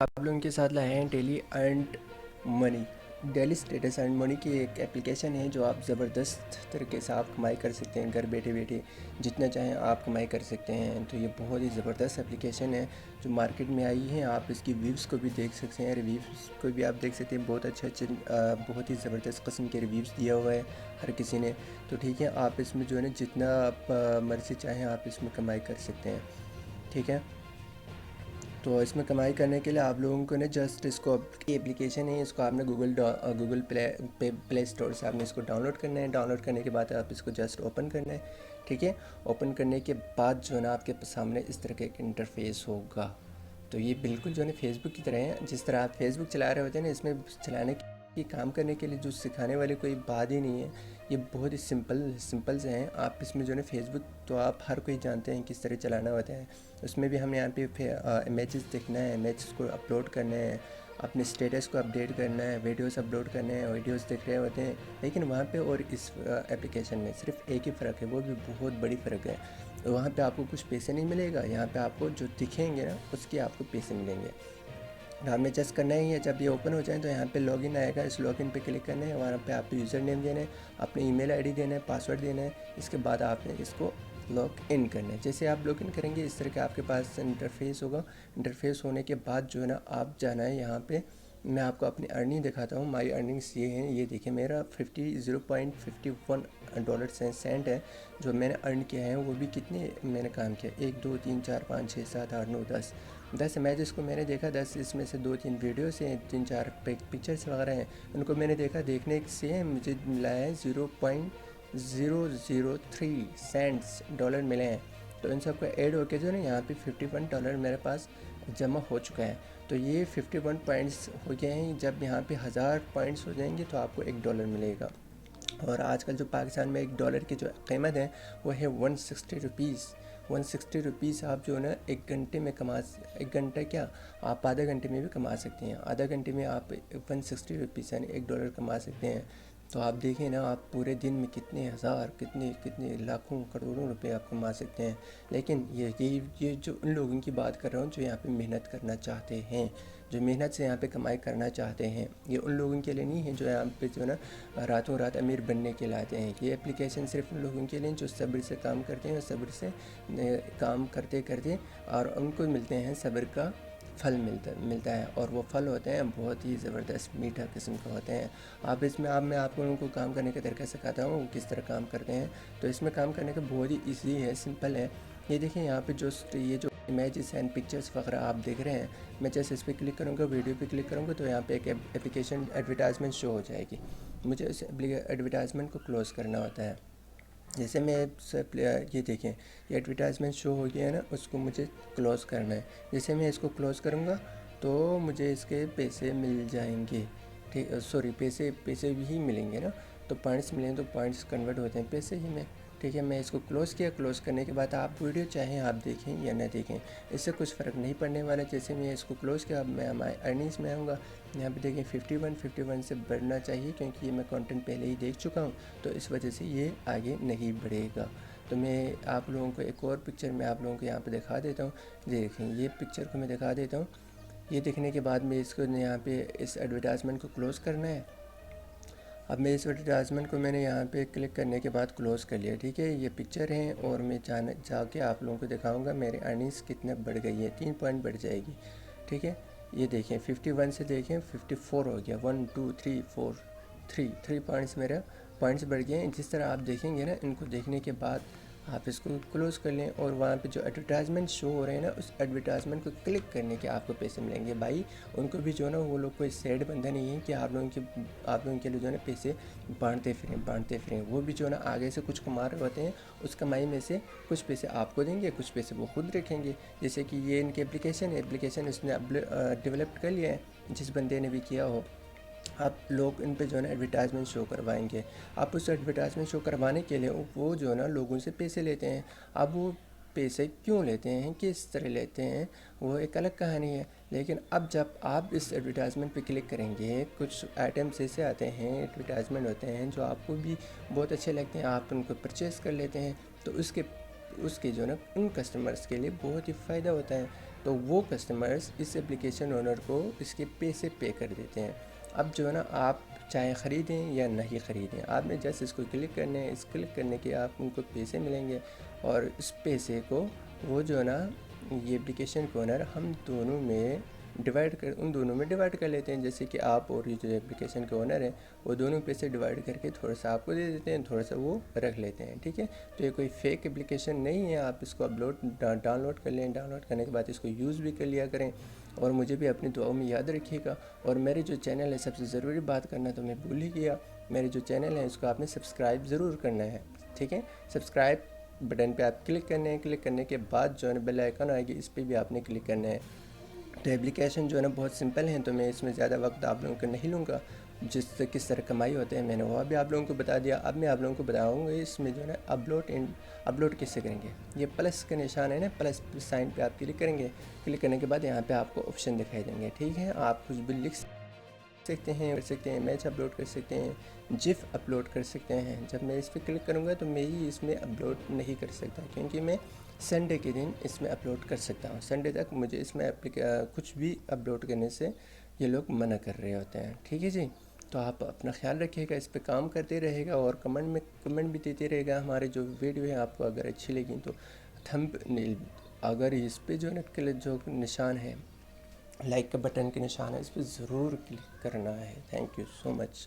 आप लोगों के साथ लाए हैं daily earned money. Daily status earn money की एक एप्लीकेशन है जो आप ज़बरदस्त तरीके से आप कमाई कर सकते हैं। घर बैठे बैठे जितना चाहें आप कमाई कर सकते हैं। तो ये बहुत ही ज़बरदस्त एप्लीकेशन है जो मार्केट में आई है। आप इसकी व्यूज़ को भी देख सकते हैं, रिव्यूज़ को भी आप देख सकते हैं। बहुत अच्छे अच्छे बहुत ही ज़बरदस्त किस्म के रिव्यूज़ दिया हुआ है हर किसी ने। तो ठीक है, आप इसमें जो है ना जितना आप मर्ज़ी चाहें आप इसमें कमाई कर सकते हैं। ठीक है, तो इसमें कमाई करने के लिए आप लोगों को ना जस्ट इसको एप्लीकेशन है, इसको आपने गूगल प्ले स्टोर से आपने इसको डाउनलोड करना है। डाउनलोड करने के बाद आप इसको जस्ट ओपन करना है। ठीक है, ओपन करने के बाद जो है ना आपके सामने इस तरह का एक इंटरफेस होगा। तो ये बिल्कुल जो है ना फेसबुक की तरह है। जिस तरह आप फेसबुक चला रहे होते हैं ना, इसमें चलाने की काम करने के लिए जो सिखाने वाली कोई बात ही नहीं है। ये बहुत ही सिंपल से हैं। आप इसमें जो है ना फेसबुक तो आप हर कोई जानते हैं किस तरह चलाना होता है। उसमें भी हमें यहाँ पे इमेजेस देखना है, इमेजेस को अपलोड करना है, अपने स्टेटस को अपडेट करना है, वीडियोस अपलोड करने हैं, वीडियोस दिख रहे होते हैं। लेकिन वहाँ पे और इस एप्लीकेशन में सिर्फ एक ही फ़र्क है, वो भी बहुत बड़ी फ़र्क है। वहाँ पे आपको कुछ पैसे नहीं मिलेगा, यहाँ पे आपको जो दिखेंगे ना उसके आपको पैसे मिलेंगे। हमें जस्ट करना ही है, जब ये ओपन हो जाए तो यहाँ पे लॉगिन आएगा, इस लॉगिन पे क्लिक करना है। वहाँ पे आपको यूज़र नेम देना है, अपने ईमेल आईडी देना है, पासवर्ड देना है। इसके बाद आपने इसको लॉग इन करना है। जैसे आप लॉग इन करेंगे इस तरह का आपके पास इंटरफेस होगा। इंटरफेस होने के बाद जो है ना आप जाना है यहाँ पे। मैं आपको अपनी अर्निंग दिखाता हूँ। माई अर्निंग्स ये हैं, ये देखिए मेरा 0.51 डॉलर सेंट है जो मैंने अर्न किया है। वो भी कितने मैंने काम किया, 1 2 3 4 5 6 7 8 9 10 इमेजेस को मैंने देखा। 10 इसमें से 2-3 वीडियोस हैं, 3-4 पिक्चर्स वगैरह हैं, उनको मैंने देखा। देखने से मुझे मिला है 0.003 डॉलर मिले हैं। तो इन सब का ऐड होके जो ना यहाँ पे 51 डॉलर मेरे पास जमा हो चुका है। तो ये 51 पॉइंट्स हो गए हैं। जब यहाँ पे 1000 पॉइंट्स हो जाएंगे तो आपको $1 मिलेगा। और आजकल जो पाकिस्तान में $1 की जो कीमत है वो है 160 रुपीज़। 160 रुपीज़ आप जो है ना एक घंटे में एक घंटा क्या, आप आधा घंटे में भी कमा सकते हैं। आधा घंटे में आप 160 रुपीज़ यानी $1 कमा सकते हैं। तो आप देखें ना, आप पूरे दिन में कितने हज़ार कितने कितने लाखों करोड़ों रुपए आप कमा सकते हैं। लेकिन ये जो उन लोगों की बात कर रहा हूँ जो यहाँ पे मेहनत करना चाहते हैं, जो मेहनत से यहाँ पे कमाई करना चाहते हैं। ये उन लोगों के लिए नहीं है जो यहाँ पे जो है ना रातों रात अमीर बनने के लाते हैं। ये एप्लीकेशन सिर्फ उन लोगों के लिए जो सब्र से काम करते हैं, सब्र से काम करते करते और उनको मिलते हैं सब्र का फल मिलता है। और वो फल होते हैं बहुत ही ज़बरदस्त मीठा किस्म के होते हैं। आप इसमें मैं आप लोगों को काम करने का तरीका सिखाता हूँ किस तरह काम करते हैं। तो इसमें काम करने का बहुत ही ईजी है, सिंपल है। ये देखिए यहाँ पे ये जो इमेजेस एंड पिक्चर्स वगैरह आप देख रहे हैं, मैं जैसे इस पर क्लिक करूँगा, वीडियो पे क्लिक करूँगा तो यहाँ पे एक एप्लीकेशन एडवर्टाइजमेंट शो हो जाएगी। मुझे उस एडवर्टाइजमेंट को क्लोज़ करना होता है। जैसे मैं ये देखें, ये एडवर्टाइजमेंट शो हो गया है ना, उसको मुझे क्लोज़ करना है। जैसे मैं इसको क्लोज़ करूँगा तो मुझे इसके पैसे मिल जाएंगे। ठीक, सॉरी, पैसे भी मिलेंगे ना। तो पॉइंट्स मिलेंगे तो पॉइंट्स कन्वर्ट होते हैं पैसे ही में। ठीक है, मैं इसको क्लोज़ किया। क्लोज़ करने के बाद आप वीडियो चाहें आप देखें या ना देखें, इससे कुछ फ़र्क नहीं पड़ने वाला। जैसे मैं इसको क्लोज़ किया, अब मैं हमारे अर्निंग्स में आऊँगा। यहाँ पे देखें 51 से बढ़ना चाहिए क्योंकि ये मैं कंटेंट पहले ही देख चुका हूँ, तो इस वजह से ये आगे नहीं बढ़ेगा। तो मैं आप लोगों को एक और पिक्चर मैं आप लोगों को यहाँ पे दिखा देता हूँ। देखें, ये पिक्चर को मैं दिखा देता हूँ। ये देखने के बाद मैं इसको यहाँ पे इस एडवर्टाइजमेंट को क्लोज़ करना है। अब मैं इस एडवर्टाइजमेंट को मैंने यहाँ पे क्लिक करने के बाद क्लोज़ कर लिया। ठीक है, ये पिक्चर है और मैं जाके आप लोगों को दिखाऊंगा मेरे अर्निंग्स कितने बढ़ गई है। 3 पॉइंट बढ़ जाएगी। ठीक है, ये देखें 51 से देखें 54 हो गया। 1 2 3 4 3 पॉइंट्स मेरा पॉइंट्स बढ़ गए हैं। जिस तरह आप देखेंगे ना, इनको देखने के बाद आप इसको क्लोज़ कर लें और वहाँ पे जो एडवर्टाइजमेंट शो हो रहे हैं ना, उस एडवर्टाइजमेंट को क्लिक करने के आपको पैसे मिलेंगे। भाई उनको भी जो है ना, वो लोग कोई सैड बंदा नहीं है कि आप लोगों के लिए जो है ना पैसे बांटते फिरें। वो भी जो है ना आगे से कुछ कमा रहे होते हैं, उस कमाई में से कुछ पैसे आपको देंगे, कुछ पैसे वो खुद रखेंगे। जैसे कि ये इनकी एप्लीकेशन उसने डेवलप कर लिया है, जिस बंदे ने भी किया हो। आप लोग इन पे जो है ना एडवर्टाइजमेंट शो करवाएंगे। आप उस एडवर्टाइजमेंट शो करवाने के लिए वो जो है ना लोगों से पैसे लेते हैं। अब वो पैसे क्यों लेते हैं, किस तरह लेते हैं, वो एक अलग कहानी है। लेकिन अब जब आप इस एडवर्टाइजमेंट पे क्लिक करेंगे, कुछ आइटम्स ऐसे आते हैं, एडवर्टाइजमेंट होते हैं जो आपको भी बहुत अच्छे लगते हैं, आप उनको परचेज़ कर लेते हैं। तो उसके उसके जो ना उन कस्टमर्स के लिए बहुत ही फ़ायदा होता है। तो वो कस्टमर्स इस एप्लीकेशन ओनर को इसके पैसे पे कर देते हैं। अब जो है ना, आप चाहे ख़रीदें या नहीं ख़रीदें, आपने जस्ट इसको क्लिक करने हैं, इस क्लिक करने के आप उनको पैसे मिलेंगे, और इस पैसे को वो जो है ना, ये एप्लीकेशन के ओनर हम दोनों में उन दोनों में डिवाइड कर लेते हैं। जैसे कि आप और ये जो एप्लीकेशन के ओनर हैं, वो दोनों पैसे डिवाइड करके थोड़ा सा आपको दे देते हैं, थोड़ा सा वो रख लेते हैं, ठीक है। तो ये कोई फेक एप्लीकेशन नहीं है, आप इसको डाउनलोड कर लें, डाउनलोड करने के बाद इसको यूज़ भी कर लिया करें, और मुझे भी अपनी दुआओं में याद रखिएगा। और मेरे जो चैनल है, सबसे ज़रूरी बात करना तो मैं भूल ही गया, मेरे जो चैनल है उसको आपने सब्सक्राइब ज़रूर करना है, ठीक है। सब्सक्राइब बटन पे आप क्लिक करने हैं, क्लिक करने के बाद जो है बेल आइकन आएगी, इस पर भी आपने क्लिक करना है। तो एप्लीकेशन जो है ना बहुत सिंपल है, तो मैं इसमें ज़्यादा वक्त आप लोगों का नहीं लूँगा। जिससे किस तरह कमाई होते हैं मैंने वह भी आप लोगों को बता दिया। अब मैं आप लोगों को बताऊँगा इसमें जो है ना अपलोड कैसे करेंगे। ये प्लस का निशान है ना, प्लस साइन पे आप क्लिक करेंगे। क्लिक करने के बाद यहाँ पे आपको ऑप्शन दिखाई देंगे, ठीक है। आप कुछ भी लिख सकते हैं, इमेज अपलोड कर सकते हैं, जिफ अपलोड कर सकते हैं। जब मैं इस पर क्लिक करूँगा तो मैं ही इसमें अपलोड नहीं कर सकता, क्योंकि मैं संडे के दिन इसमें अपलोड कर सकता हूँ। संडे तक मुझे इसमें कुछ भी अपलोड करने से ये लोग मना कर रहे होते हैं, ठीक है जी। तो आप अपना ख्याल रखिएगा, इस पे काम करते रहेगा, और कमेंट भी देते रहेगा। हमारे जो वीडियो है आपको अगर अच्छी लगी तो थंबनेल, अगर इस पे जो जो निशान है, लाइक का बटन के निशान है, इस पर ज़रूर क्लिक करना है। Thank you so much.